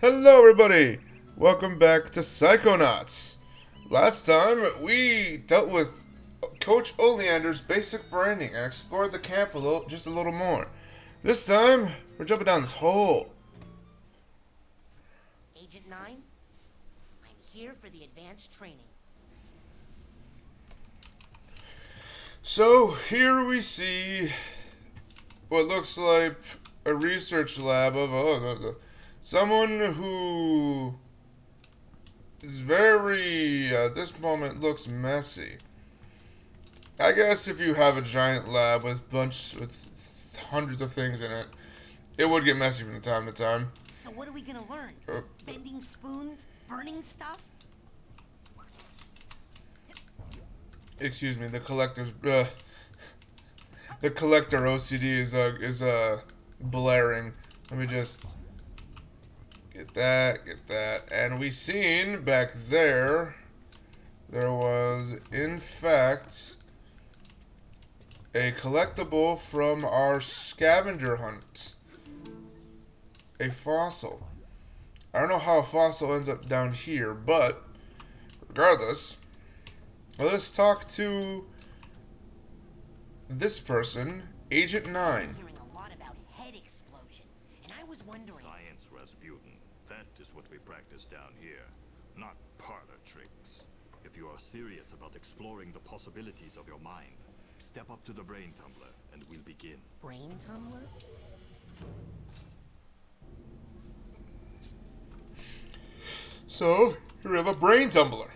Hello, everybody! Welcome back to Psychonauts. Last time, we dealt with Coach Oleander's basic branding and explored the camp just a little more. This time, we're jumping down this hole. Agent 9, I'm here for the advanced training. So, here we see what looks like a research lab of someone who is very, at this moment, looks messy. I guess if you have a giant lab with hundreds of things in it, it would get messy from time to time. So what are we gonna learn? Bending spoons? Burning stuff? Excuse me, the collector OCD is blaring. Let me just get that, and we seen back there was in fact a collectible from our scavenger hunt. A fossil. I don't know how a fossil ends up down here, but regardless, let us talk to this person, Agent 9. I'm hearing a lot about head explosion, and I was wondering... Science, Rasputin. That is what we practice down here, not parlor tricks. If you are serious about exploring the possibilities of your mind, step up to the brain tumbler, and we'll begin. Brain tumbler? So, here we have a brain tumbler.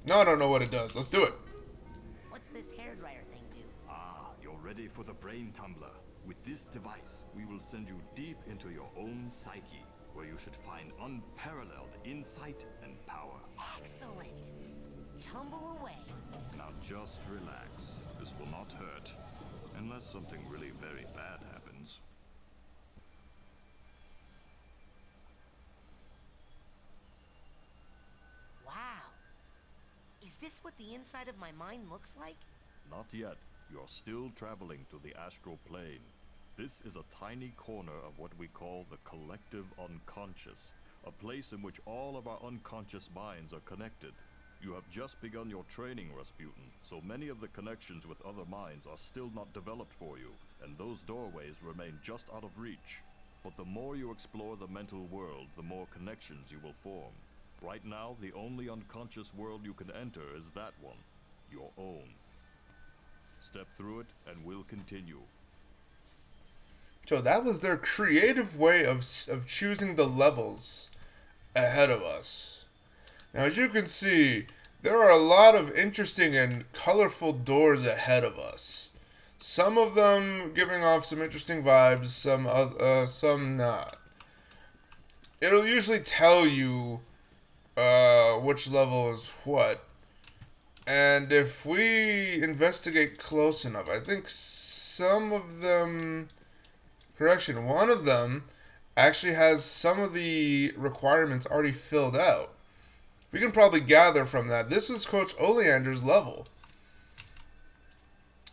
Now I don't know what it does. Let's do it. What's this hairdryer thing do? Ah, you're ready for the brain tumbler. With this device, we will send you deep into your own psyche, where you should find unparalleled insight and power. Excellent! Tumble away. Now just relax. This will not hurt, unless something really very bad happens. Wow. Is this what the inside of my mind looks like? Not yet. You're still traveling to the astral plane. This is a tiny corner of what we call the collective unconscious, a place in which all of our unconscious minds are connected. You have just begun your training, Rasputin, so many of the connections with other minds are still not developed for you, and those doorways remain just out of reach. But the more you explore the mental world, the more connections you will form. Right now, the only unconscious world you can enter is that one, your own. Step through it, and we'll continue. So that was their creative way of choosing the levels ahead of us. Now, as you can see, there are a lot of interesting and colorful doors ahead of us. Some of them giving off some interesting vibes, some not. It'll usually tell you which level is what. And if we investigate close enough, I think some of them... Correction, one of them actually has some of the requirements already filled out. We can probably gather from that. This is Coach Oleander's level.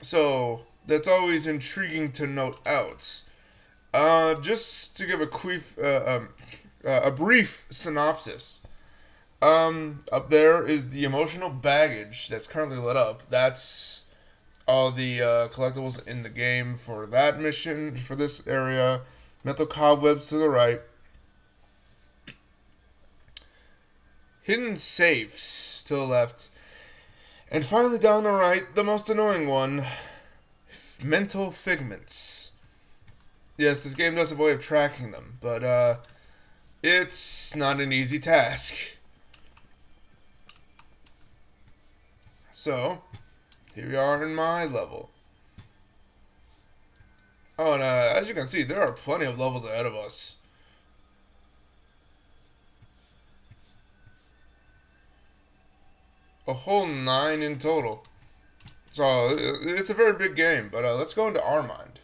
So, that's always intriguing to note out. Just to give a brief synopsis. Up there is the emotional baggage that's currently lit up. That's all the collectibles in the game for that mission, for this area. Mental cobwebs to the right. Hidden safes to the left. And finally down the right, the most annoying one. Mental figments. Yes, this game does have a way of tracking them, but it's not an easy task. So, here we are in my level. Oh, and as you can see, there are plenty of levels ahead of us. A whole 9 in total. So, it's a very big game, but let's go into our mind.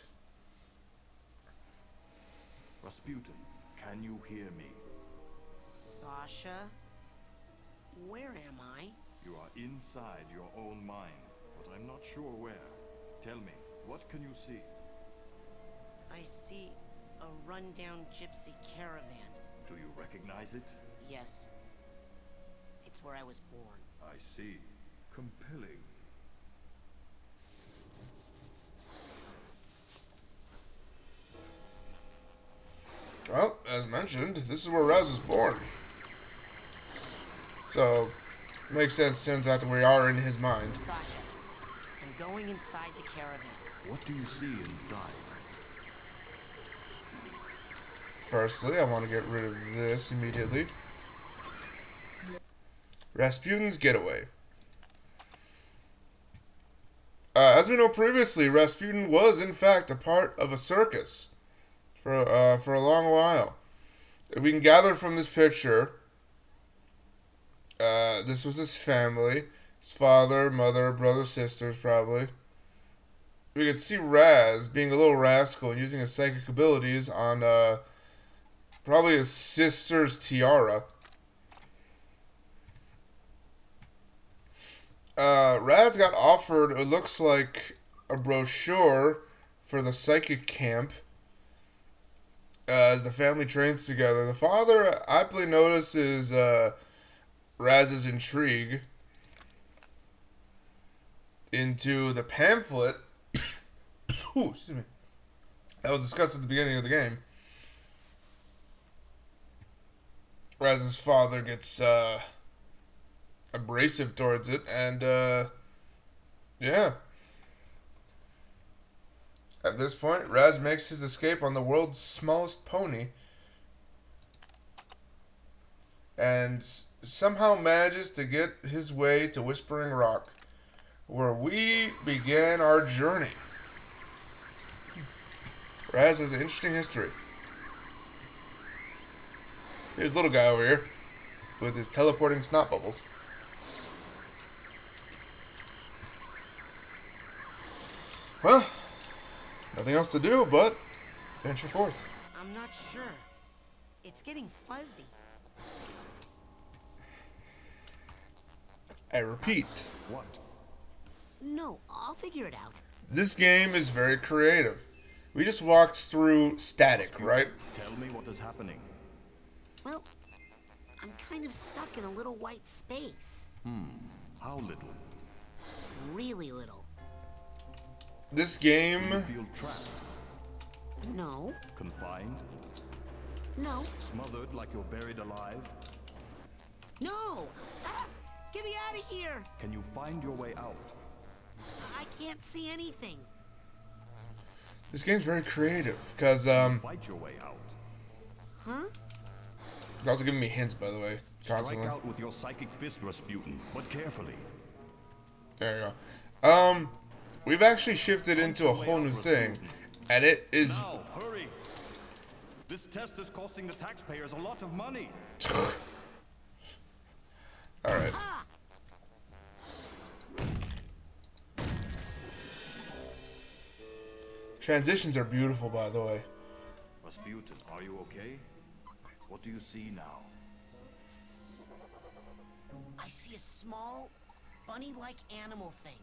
Rasputin, can you hear me? Sasha? Where am I? You are inside your own mind, but I'm not sure where. Tell me, what can you see? I see a rundown gypsy caravan. Do you recognize it? Yes. It's where I was born. I see. Compelling. Well, as mentioned, this is where Raz was born. So, makes sense since after we are in his mind. Sasha, I'm going inside the caravan. What do you see inside? Firstly, I want to get rid of this immediately. Rasputin's getaway. As we know previously, Rasputin was in fact a part of a circus for a long while. If we can gather from this picture, this was his family, his father, mother, brother, sisters, probably. We could see Raz being a little rascal and using his psychic abilities on probably his sister's tiara. Raz got offered, it looks like, a brochure for the psychic camp as the family trains together. The father aptly notices Raz's intrigue into the pamphlet. Ooh, excuse me. That was discussed at the beginning of the game. Raz's father gets abrasive towards it, and yeah. At this point, Raz makes his escape on the world's smallest pony and somehow manages to get his way to Whispering Rock, where we began our journey. Raz has an interesting history. Here's little guy over here with his teleporting snot bubbles. Well, nothing else to do but venture forth. I'm not sure. It's getting fuzzy. I repeat, What? No, I'll figure it out. this game is very creative. We just walked through static, right? Tell me what is happening. Well, I'm kind of stuck in a little white space. How little? Really little. This Do you game, feel trapped? No, Confined? no, Smothered like you're buried alive? no! Ah, get me out of here! Can you find your way out? I can't see anything. this game's very creative because Fight your way out. Huh? it's also giving me hints, by the way, constantly. Strike out with your psychic fist, Rasputin, but carefully. There you go. We've actually shifted into a whole new thing, and it is. Now, hurry! This test is costing the taxpayers a lot of money. All right. Ah! Transitions are beautiful, by the way. Rasputin, are you okay? What do you see now? I see a small, bunny-like animal thing.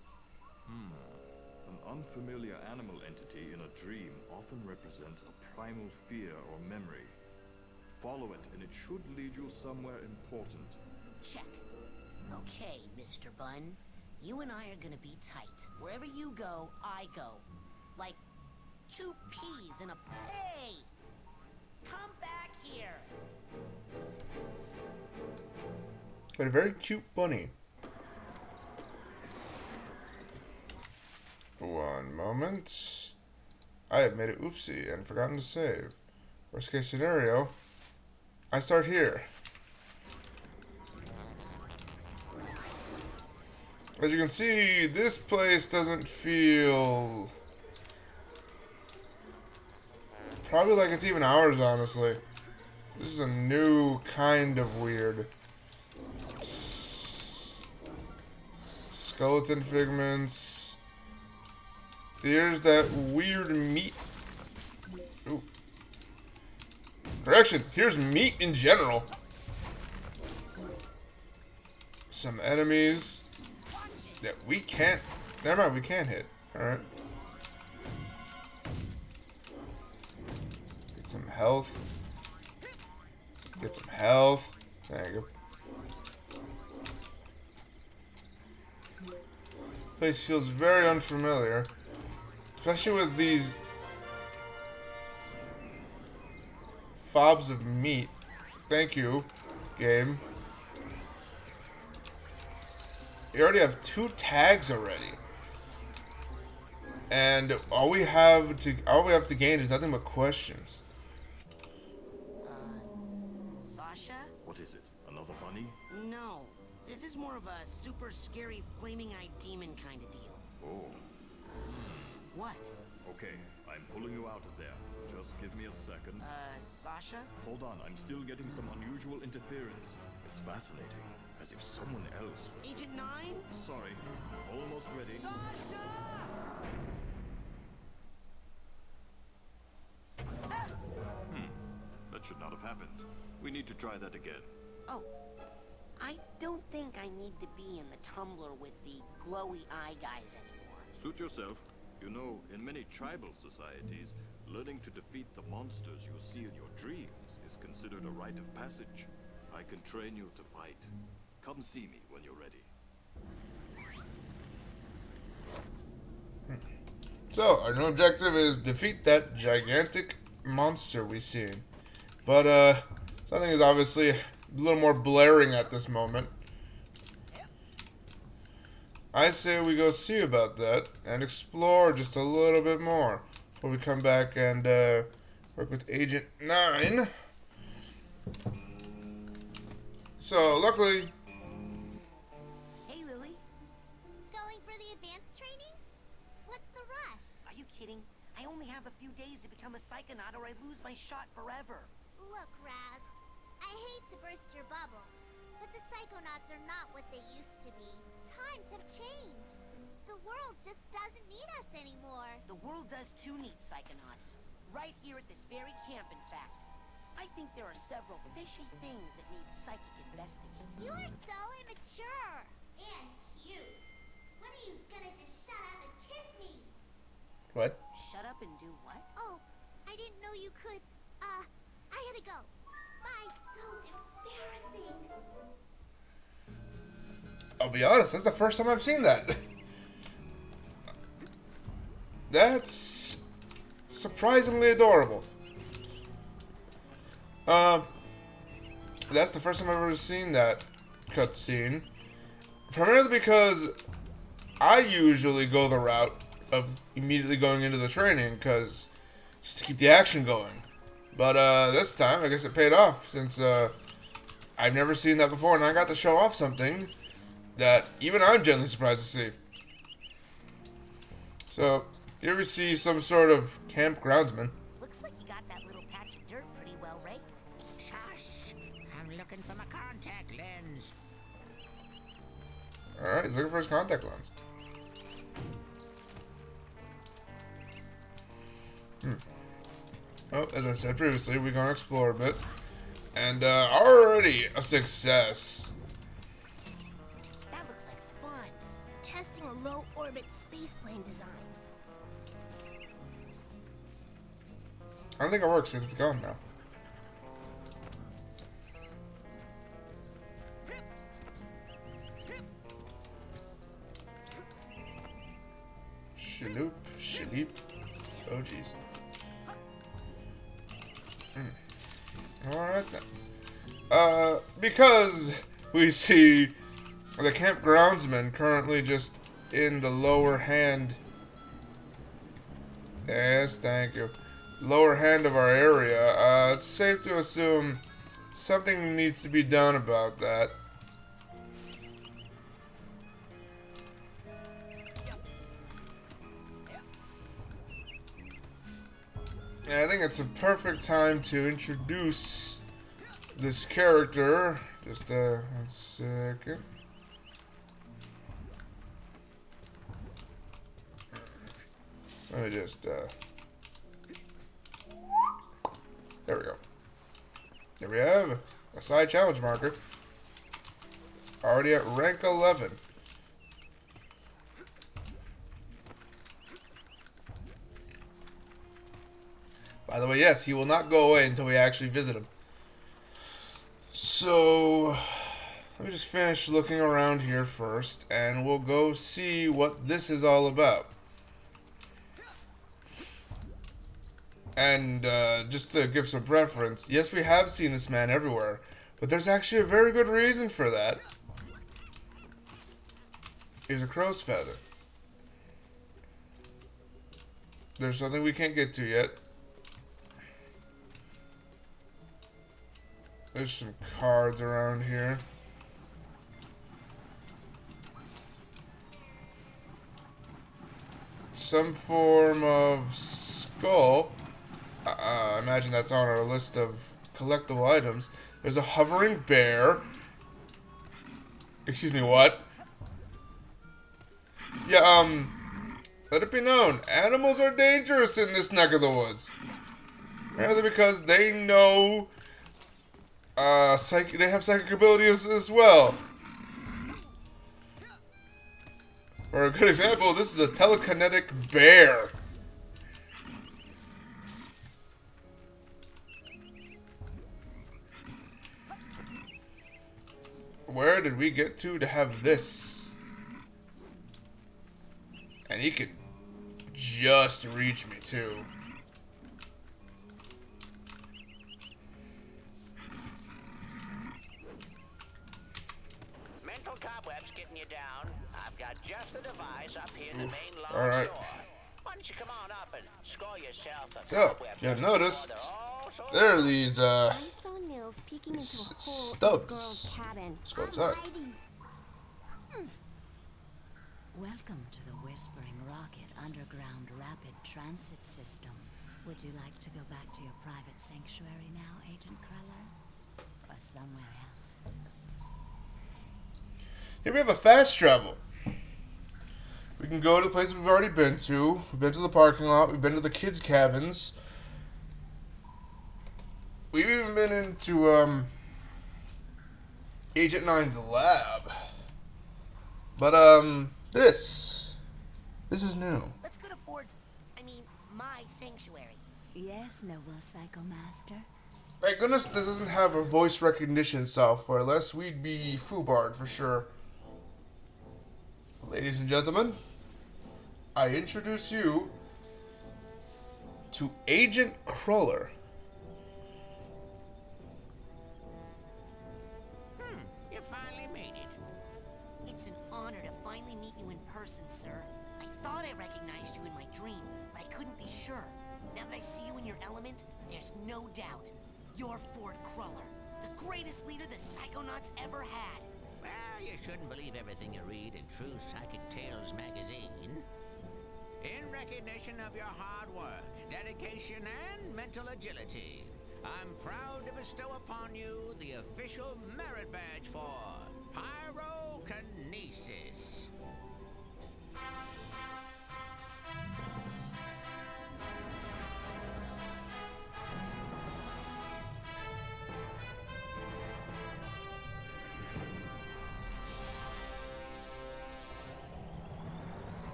An unfamiliar animal entity in a dream often represents a primal fear or memory. Follow it, and it should lead you somewhere important. Check. Okay, Mr. Bun. You and I are gonna be tight. Wherever you go, I go. Like two peas in a... Hey! Come back here! But a very cute bunny. One moment. I have made an oopsie and forgotten to save. Worst case scenario, I start here. As you can see, this place doesn't feel probably like it's even ours, honestly. This is a new kind of weird. Skeleton figments. Here's that weird meat. Ooh. Correction, here's meat in general. Some enemies that we can't. Never mind, we can hit. Alright. Get some health. Get some health. Thank you. Place feels very unfamiliar. Especially with these fobs of meat. Thank you, game. We already have 2 tags already. And all we have to gain is nothing but questions. Sasha? What is it? Another bunny? No. This is more of a super scary flaming-eyed demon kind of deal. Oh. What? Okay, I'm pulling you out of there. Just give me a second. Sasha? Hold on, I'm still getting some unusual interference. It's fascinating. As if someone else... Agent 9? Sorry. Almost ready. Sasha! That should not have happened. We need to try that again. Oh. I don't think I need to be in the tumbler with the glowy eye guys anymore. Suit yourself. You know, in many tribal societies, learning to defeat the monsters you see in your dreams is considered a rite of passage. I can train you to fight. Come see me when you're ready. So, our new objective is defeat that gigantic monster we seen. But, something is obviously a little more blaring at this moment. I say we go see about that and explore just a little bit more before we come back and work with Agent 9. So, luckily... Hey, Lily. Going for the advanced training? What's the rush? Are you kidding? I only have a few days to become a Psychonaut or I lose my shot forever. Look, Raz, I hate to burst your bubble, but the Psychonauts are not what they used to be. Times have changed. The world just doesn't need us anymore. The world does too need Psychonauts. Right here at this very camp, in fact. I think there are several fishy things that need psychic investigating. You are so immature. And cute. When are you gonna just shut up and kiss me? What? Shut up and do what? Oh, I didn't know you could. I gotta go. Bye, so embarrassing. I'll be honest, that's the first time I've seen that. That's surprisingly adorable. That's the first time I've ever seen that cutscene. Primarily because I usually go the route of immediately going into the training, because just to keep the action going. But this time, I guess it paid off, since I've never seen that before, and I got to show off something that even I'm genuinely surprised to see. So, here we see some sort of campgroundsman. Looks like you got that little patch of dirt pretty well raked. Shush! I'm looking for my contact lens. Alright, he's looking for his contact lens. Oh, as I said previously, we're gonna explore a bit. And already a success. That looks like fun. Testing a low-orbit spaceplane design. I don't think it works because it's gone now. Shaloop, shaleep. Oh, jeez. Alright then. Because we see the campgroundsman currently just in the lower hand. Yes, thank you. Lower hand of our area. It's safe to assume something needs to be done about that. And I think it's a perfect time to introduce this character. Just 1 second. Let me just there we go. There we have a side challenge marker. Already at rank 11. By the way, yes, he will not go away until we actually visit him. So, let me just finish looking around here first, and we'll go see what this is all about. And just to give some preference, yes, we have seen this man everywhere, but there's actually a very good reason for that. Here's a crow's feather. There's something we can't get to yet. There's some cards around here. Some form of skull. I imagine that's on our list of collectible items. There's a hovering bear. Excuse me, what? Yeah, let it be known, animals are dangerous in this neck of the woods. Rather because they know, they have psychic abilities as well. For a good example, this is a telekinetic bear. Where did we get to have this? And he can just reach me too. Mental cobwebs getting you down. I've got just the device up here in the main lawn Alright. floor. Why don't you come on up and score yourself a So, cobweb? you noticed Oh, so there are these I saw Nils peeking into a hole in the stubs. girl's cabin. Let's go inside. Welcome to the Whispering Rocket Underground Rapid Transit System. Would you like to go back to your private sanctuary now, Agent Cruller? Or somewhere else? Here we have a fast travel. We can go to the places we've already been to. We've been to the parking lot. We've been to the kids' cabins. We've even been into Agent 9's lab. But this is new. Let's go to Ford's, my sanctuary. Yes, noble Psychomaster. Thank goodness this doesn't have a voice recognition software, else we'd be foobarred for sure. Ladies and gentlemen, I introduce you to Agent Cruller. you finally made it. It's an honor to finally meet you in person, sir. I thought I recognized you in my dream, but I couldn't be sure. Now that I see you in your element, there's no doubt. You're Ford Cruller, the greatest leader the Psychonauts ever had. Well, you shouldn't believe everything you read in True Psychic Tales magazine. In recognition of your hard work, dedication, and mental agility, I'm proud to bestow upon you the official merit badge for Pyrokinesis.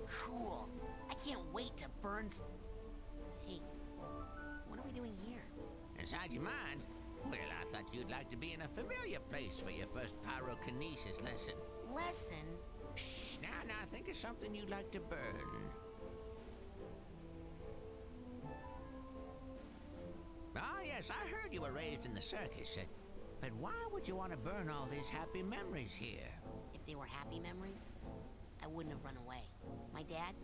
Cool. I can't wait to burn Hey, what are we doing here? Inside your mind? Well, I thought you'd like to be in a familiar place for your first pyrokinesis lesson. Lesson? Shh, now think of something you'd like to burn. Ah, yes, I heard you were raised in the circus. But why would you want to burn all these happy memories here? If they were happy memories, I wouldn't have run away. My dad,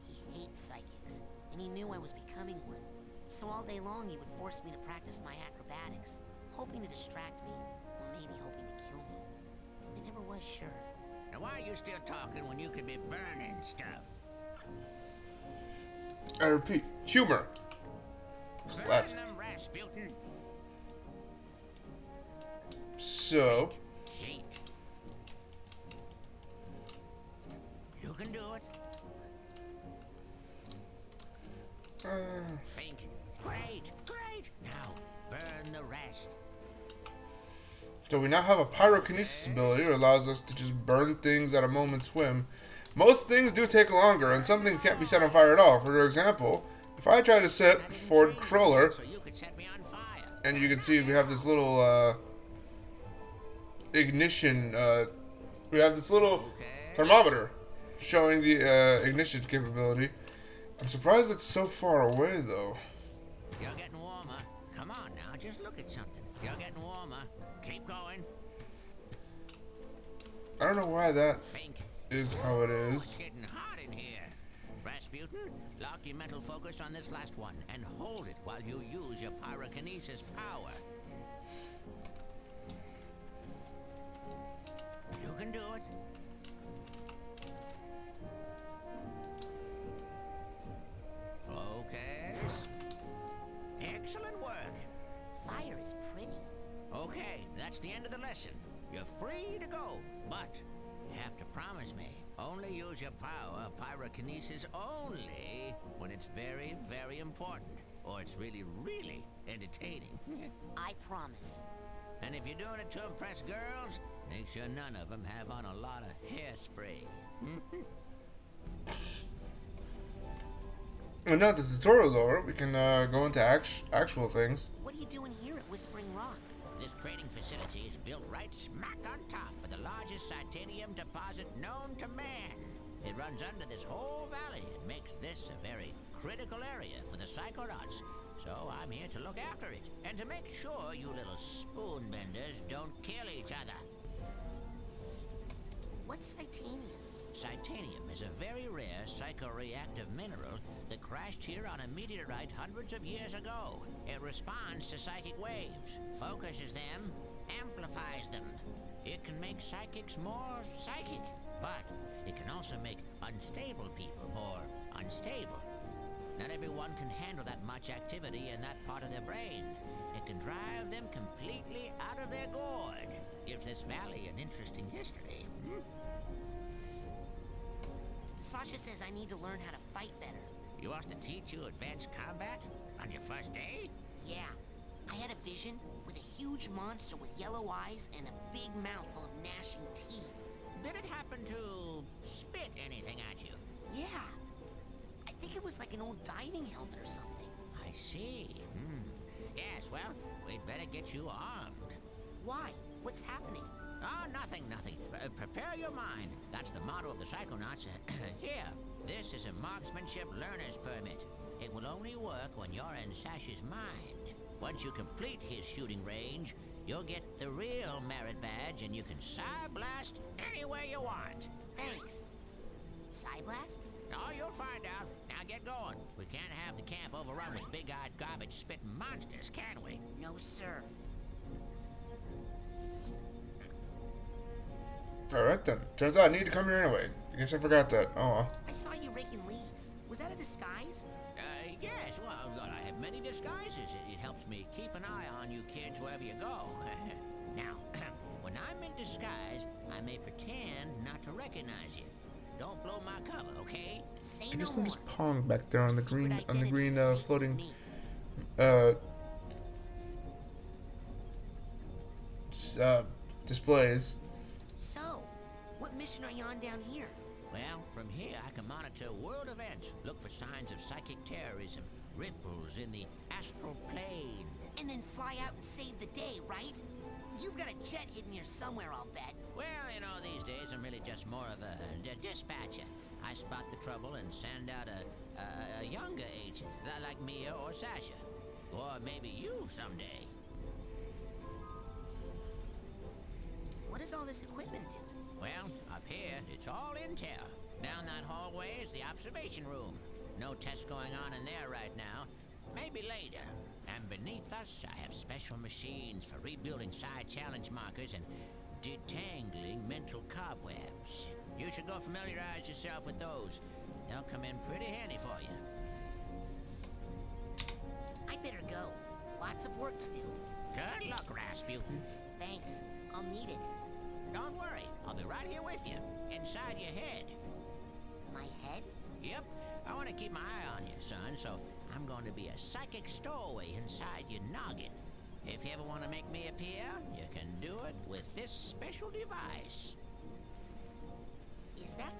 he hates psychics, and he knew I was becoming one. So all day long he would force me to practice my acrobatics, hoping to distract me, or maybe hoping to kill me. I never was sure. Now why are you still talking when you could be burning stuff? I repeat, humor. Burn Classic. them, Rasputin. So, Sheet. You can do it. Think. Great. Now, burn the rest. so we now have a pyrokinesis ability that allows us to just burn things at a moment's whim. Most things do take longer, and some things can't be set on fire at all. For example, if I try to set Ford Cruller So you could set me on And you can see we have this little ignition. We have this little thermometer showing the ignition capability. I'm surprised it's so far away, though. You're getting warmer. Come on now, just look at something. You're getting warmer. Keep going. I don't know why that Think. is how it It's is. getting hot in here. Rasputin, lock your mental focus on this last one and hold it while you use your pyrokinesis power. You can do it. Focus. Excellent work. Fire is pretty. Okay, that's the end of the lesson. You're free to go, but you have to promise me, only use your power, pyrokinesis only, when it's very, very important, or it's really, really entertaining. I promise. And if you're doing it to impress girls, make sure none of them have on a lot of hairspray. And now the tutorial's over, we can go into actual things. What are you doing here at Whispering Rock? This trading facility is built right smack on top of the largest titanium deposit known to man. It runs under this whole valley and makes this a very critical area for the Psychonauts. So I'm here to look after it and to make sure you little spoon benders don't kill each other. What's Titanium? Titanium is a very rare psychoreactive mineral that crashed here on a meteorite hundreds of years ago. It responds to psychic waves, focuses them, amplifies them. It can make psychics more psychic, but it can also make unstable people more unstable. Not everyone can handle that much activity in that part of their brain. It can drive them completely out of their gourd. Gives this valley an interesting history. Sasha says I need to learn how to fight better. You want to teach you advanced combat on your first day? Yeah. I had a vision with a huge monster with yellow eyes and a big mouth full of gnashing teeth. Did it happen to spit anything at you? Yeah. I think it was like an old diving helmet or something. I see. Yes, well, we'd better get you armed. Why? What's happening? Oh, nothing. Prepare your mind. That's the motto of the Psychonauts. Here, this is a marksmanship learner's permit. It will only work when you're in Sasha's mind. Once you complete his shooting range, you'll get the real merit badge and you can Psy-blast anywhere you want. Thanks. Psyblast? Oh, you'll find out. Now get going. We can't have the camp overrun with big-eyed garbage-spitting monsters, can we? No, sir. Alright then. Turns out I need to come here anyway. I guess I forgot that. Oh well. I saw you raking leaves. Was that a disguise? Yes, well, I have many disguises. It helps me keep an eye on you kids wherever you go. Now, when I'm in disguise, I may pretend not to recognize you. Don't blow my cover, okay? Say I no just more. noticed Pong back there on the Secret green identity is safe with floating me. displays. So, what mission are you on down here? Well, from here I can monitor world events, look for signs of psychic terrorism, ripples in the astral plane. And then fly out and save the day, right? You've got a jet hidden here somewhere, I'll bet. Well, these days I'm really just more of a dispatcher. I spot the trouble and send out a younger agent, like Mia or Sasha. Or maybe you someday. What does all this equipment do? Well, up here, it's all intel. Down that hallway is the observation room. No tests going on in there right now. Maybe later. And beneath us, I have special machines for rebuilding side challenge markers and detangling mental cobwebs. You should go familiarize yourself with those. They'll come in pretty handy for you. I'd better go. Lots of work to do. Good luck, Rasputin. Thanks. I'll need it. Don't worry, I'll be right here with you, inside your head. My head? Yep, I want to keep my eye on you, son, so I'm going to be a psychic stowaway inside your noggin. If you ever want to make me appear, you can do it with this special device. Is that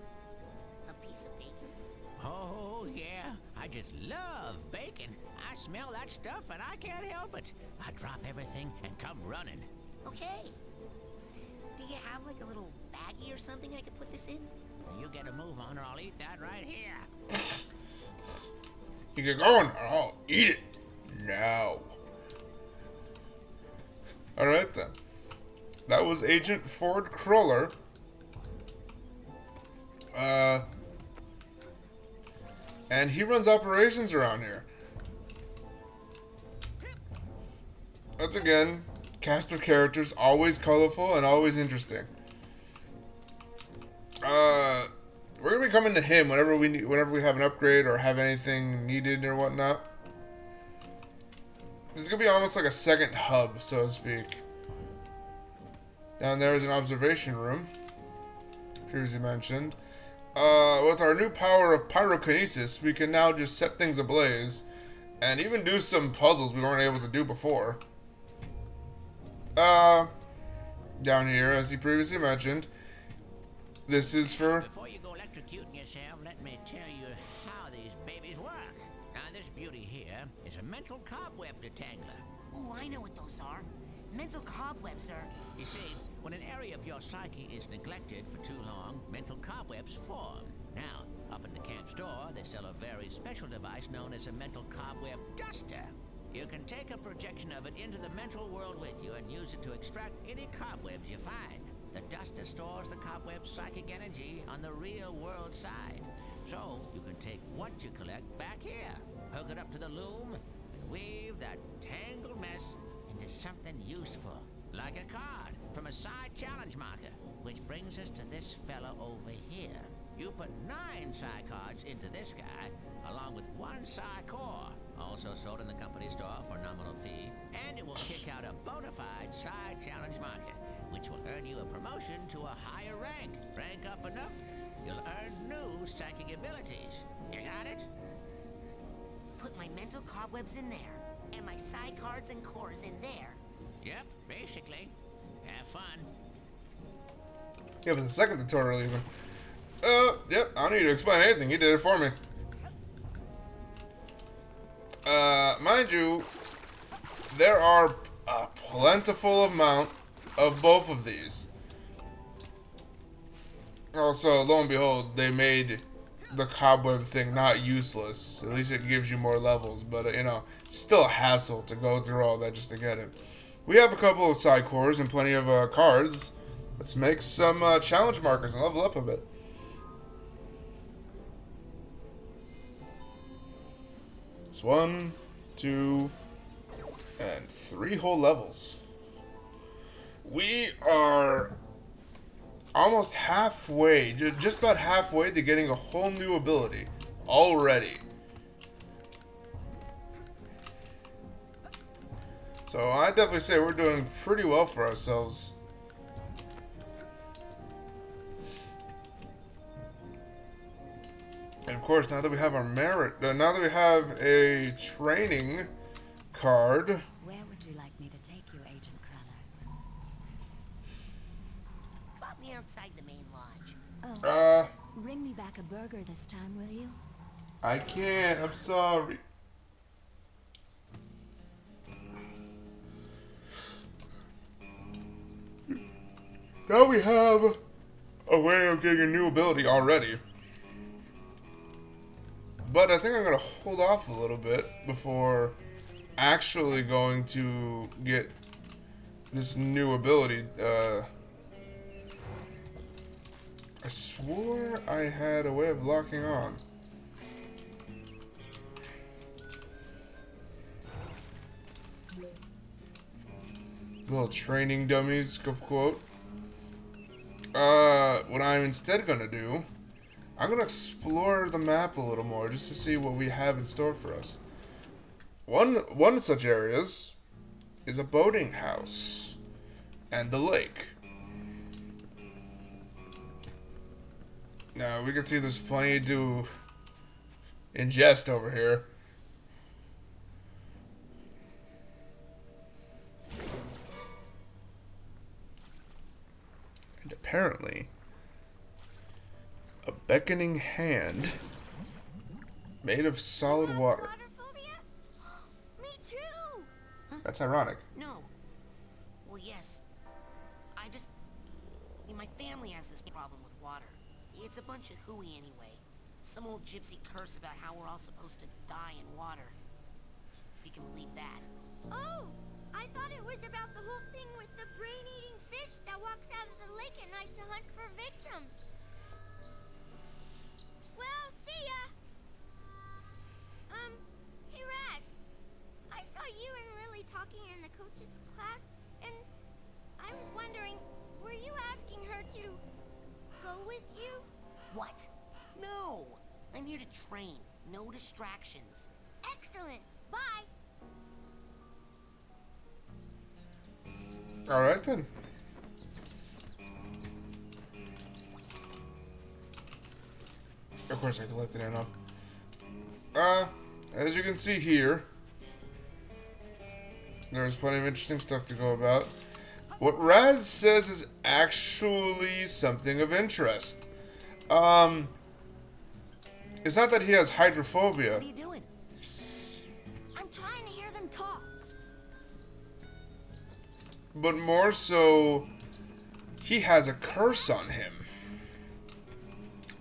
a piece of bacon? Oh, yeah. I just love bacon. I smell that stuff and I can't help it. I drop everything and come running. Okay. Do you have like a little baggie or something I could put this in? You get a move on or I'll eat that right here. You get going, or I'll eat it now. Alright then. That was Agent Ford Cruller. And he runs operations around here. Once again, cast of characters, always colorful and always interesting. We're gonna be coming to him whenever we have an upgrade or have anything needed or whatnot. This is gonna be almost like a second hub, so to speak. Down there is an observation room, previously mentioned. With our new power of pyrokinesis, we can now just set things ablaze and even do some puzzles we weren't able to do before. Down here, as he previously mentioned, this is for... Before you go electrocuting yourself, let me tell you how these babies work. Now, this beauty here is a mental cobweb detangler. Ooh, I know what those are. Mental cobwebs are... You see, when an area of your psyche is neglected for too long, mental cobwebs form. Now, up in the camp store, they sell a very special device known as a mental cobweb duster. You can take a projection of it into the mental world with you and use it to extract any cobwebs you find. The duster stores the cobweb's psychic energy on the real world side. So, you can take what you collect back here, hook it up to the loom, and weave that tangled mess into something useful. Like a card from a side challenge marker, which brings us to this fella over here. You put 9 Psy cards into this guy, along with 1 Psy core, also sold in the company store for a nominal fee, and it will kick out a bona fide side challenge marker, which will earn you a promotion to a higher rank. Rank up enough, you'll earn new psychic abilities. You got it? Put my mental cobwebs in there, and my psi cards and cores in there. Yep, basically. Have fun. Give us a second tutorial even. Yep, I don't need to explain anything. He did it for me. Mind you, there are a plentiful amount of both of these. Also, lo and behold, they made the cobweb thing not useless. At least it gives you more levels, but you know, still a hassle to go through all that just to get it. We have a couple of side cores and plenty of cards. Let's make some challenge markers and level up a bit. It's 1, 2, and 3 whole levels. We are almost halfway, just about halfway to getting a whole new ability already. So I definitely say we're doing pretty well for ourselves. And of course, now that we have our merit, now that we have a training card. Where would you like me to take you, Agent Cruller? Drop me outside the main lodge. Oh, bring me back a burger this time, will you? I can't. I'm sorry. Now we have a way of getting a new ability already. But I think I'm going to hold off a little bit before actually going to get this new ability. I swore I had a way of locking on. Little training dummies, of quote. What I'm instead gonna do, I'm gonna explore the map a little more just to see what we have in store for us. One of such areas is a boating house and the lake. Now we can see there's plenty to ingest over here. And apparently, a beckoning hand Made of solid water. Water phobia? Me too! That's ironic. No. Well, yes. My family has this problem with water. It's a bunch of hooey anyway. Some old gypsy curse about how we're all supposed to die in water. If you can believe that. Oh! I thought it was about the whole thing with the brain-eating fish that walks out of the lake at night to hunt for victims. Well, see ya! Hey Raz. I saw you and Lily talking in the coach's class, and I was wondering, were you asking her to go with you? What? No! I'm here to train. No distractions. Excellent. Bye. Alright then. Of course I collected enough. As you can see here, there's plenty of interesting stuff to go about. What Raz says is actually something of interest. It's not that he has hydrophobia. What are you doing? I'm trying to hear them talk. But more so, he has a curse on him.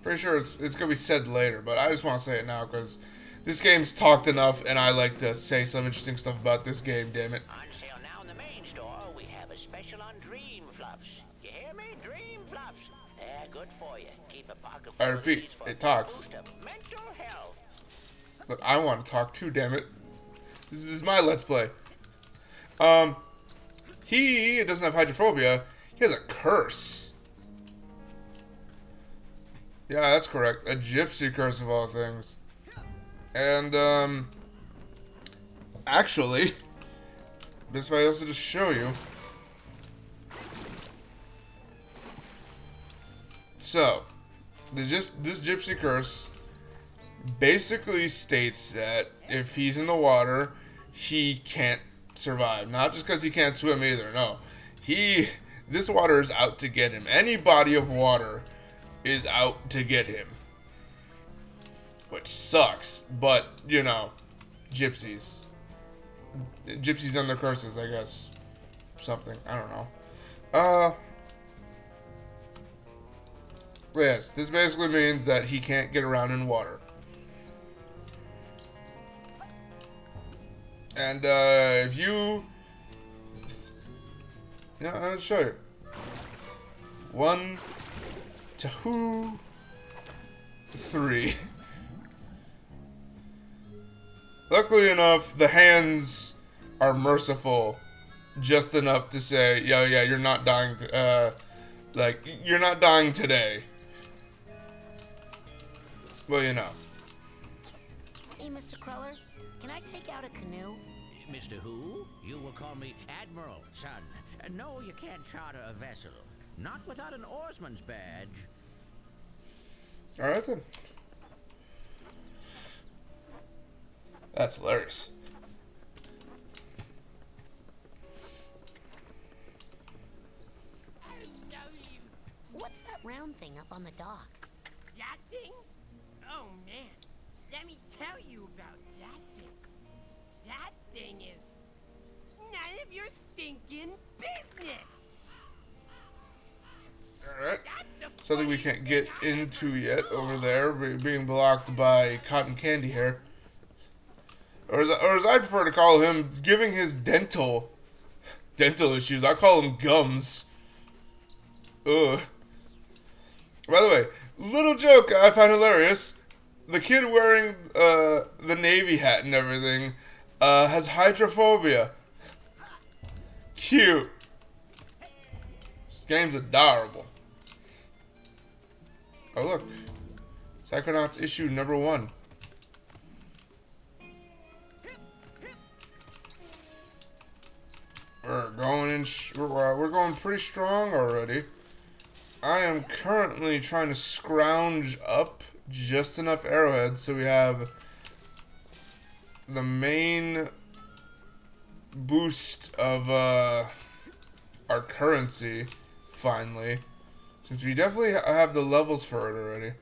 Pretty sure it's gonna be said later, but I just want to say it now because this game's talked enough, and I like to say some interesting stuff about this game. Damn it! On sale now in the main store, we have a special on Dream Fluffs. You hear me? Dream Fluffs. They're good for you. Keep a pocket full I of repeat, these for it talks. boost of mental health. But I want to talk too. Damn it! This is my let's play. He doesn't have hydrophobia. He has a curse. Yeah, that's correct. A gypsy curse of all things. And, actually, this way also to show you. So, this gypsy curse basically states that if he's in the water, he can't survive. Not just because he can't swim either, no. This water is out to get him. Any body of water is out to get him. Which sucks, but, you know, gypsies. Gypsies and their curses, I guess. Something, I don't know. Yes, this basically means that he can't get around in water. And, if you... Yeah, I'll show you. 1, 2, 3. Luckily enough, the hands are merciful, just enough to say, yeah, you're not dying. You're not dying today. Well, you know. Hey, Mr. Cruller, can I take out a canoe? Mr. Who? You will call me Admiral, son. No, you can't charter a vessel. Not without an oarsman's badge. All right then. That's hilarious. What's that round thing up on the dock? That thing? Oh man, let me tell you about that thing. That thing is none of your stinking business. Alright. That's the Something we funniest can't get thing I into ever yet saw. over there, being blocked by cotton candy hair. Or as I prefer to call him, giving his dental issues. I call him gums. Ugh. By the way, little joke I find hilarious. The kid wearing the Navy hat and everything has hydrophobia. Cute. This game's adorable. Oh look, Psychonauts issue number 1. We're going pretty strong already. I am currently trying to scrounge up just enough arrowheads so we have the main boost of our currency finally, since we definitely have the levels for it already.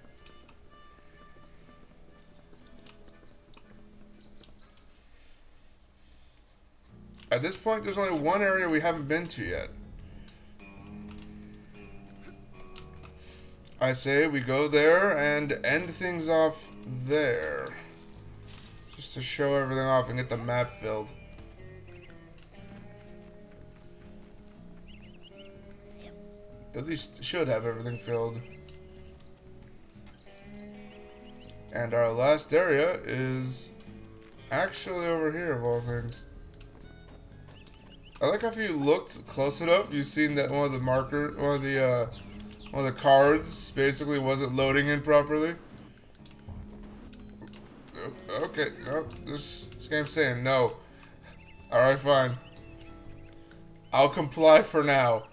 At this point, there's only one area we haven't been to yet. I say we go there and end things off there. Just to show everything off and get the map filled. At least should have everything filled. And our last area is actually over here of all things. I like how if you looked close enough, you've seen that one of the cards basically wasn't loading in properly. Okay, no, this game's saying no. Alright, fine. I'll comply for now.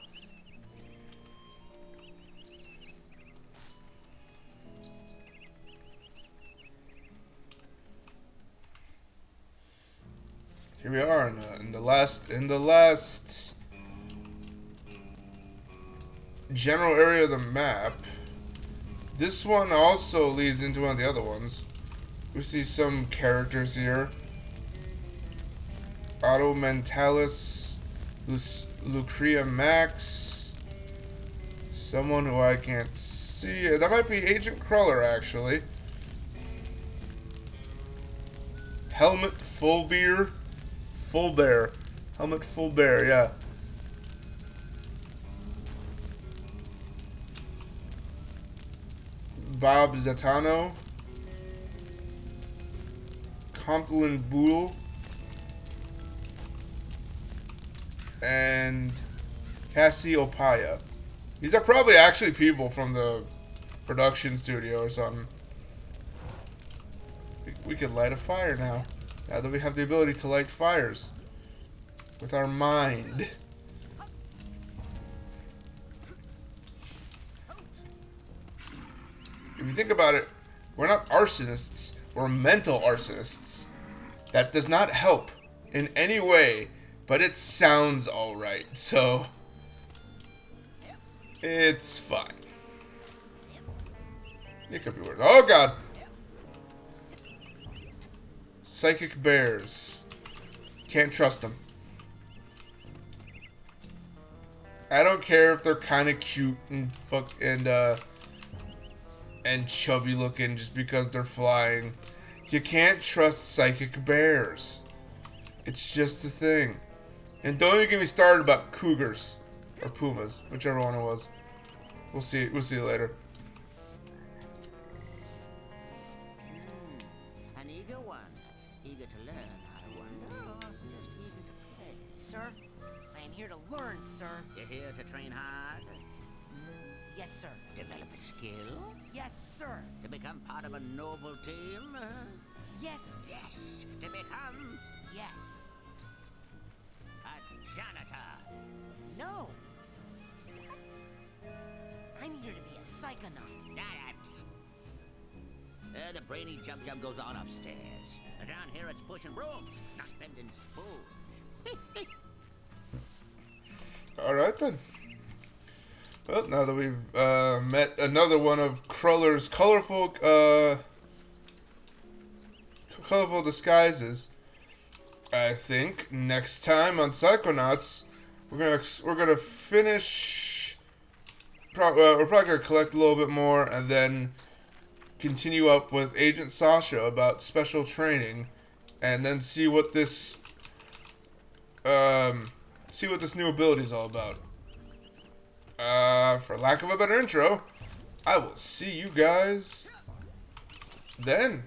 Here we are in the last general area of the map. This one also leads into one of the other ones. We see some characters here. Auto Mentalis, Lucrea Max, someone who I can't see. That might be Agent Cruller, actually. Helmet Fullbear. Helmet Fullbear, yeah. Bob Zatano. Complin Boodle. And Cassie Opaya. These are probably actually people from the production studio or something. We can light a fire now. Now that we have the ability to light fires with our mind. If you think about it, we're not arsonists, we're mental arsonists. That does not help in any way, but it sounds alright, so it's fine. It could be worse. Oh god! Psychic bears. Can't trust them. I don't care if they're kind of cute and chubby looking just because they're flying. You can't trust psychic bears. It's just a thing. And don't even get me started about cougars or pumas, whichever one it was. We'll see. We'll see you later. An eager one, eager to learn. I wonder, or just eager to play. Sir, I am here to learn, sir. You're here to train hard, Yes, sir. develop a skill, Yes, sir. to become part of a noble team. Yes, Yes, to become yes. a janitor. No. I'm here to be a psychonaut. The brainy jump goes on upstairs. Down here it's pushing brooms, not bending spoons. Alright then. Well, now that we've met another one of Cruller's colorful disguises, I think next time on Psychonauts we're gonna finish. We're probably gonna collect a little bit more and then continue up with Agent Sasha about special training, and then see what this new ability is all about. For lack of a better intro, I will see you guys then.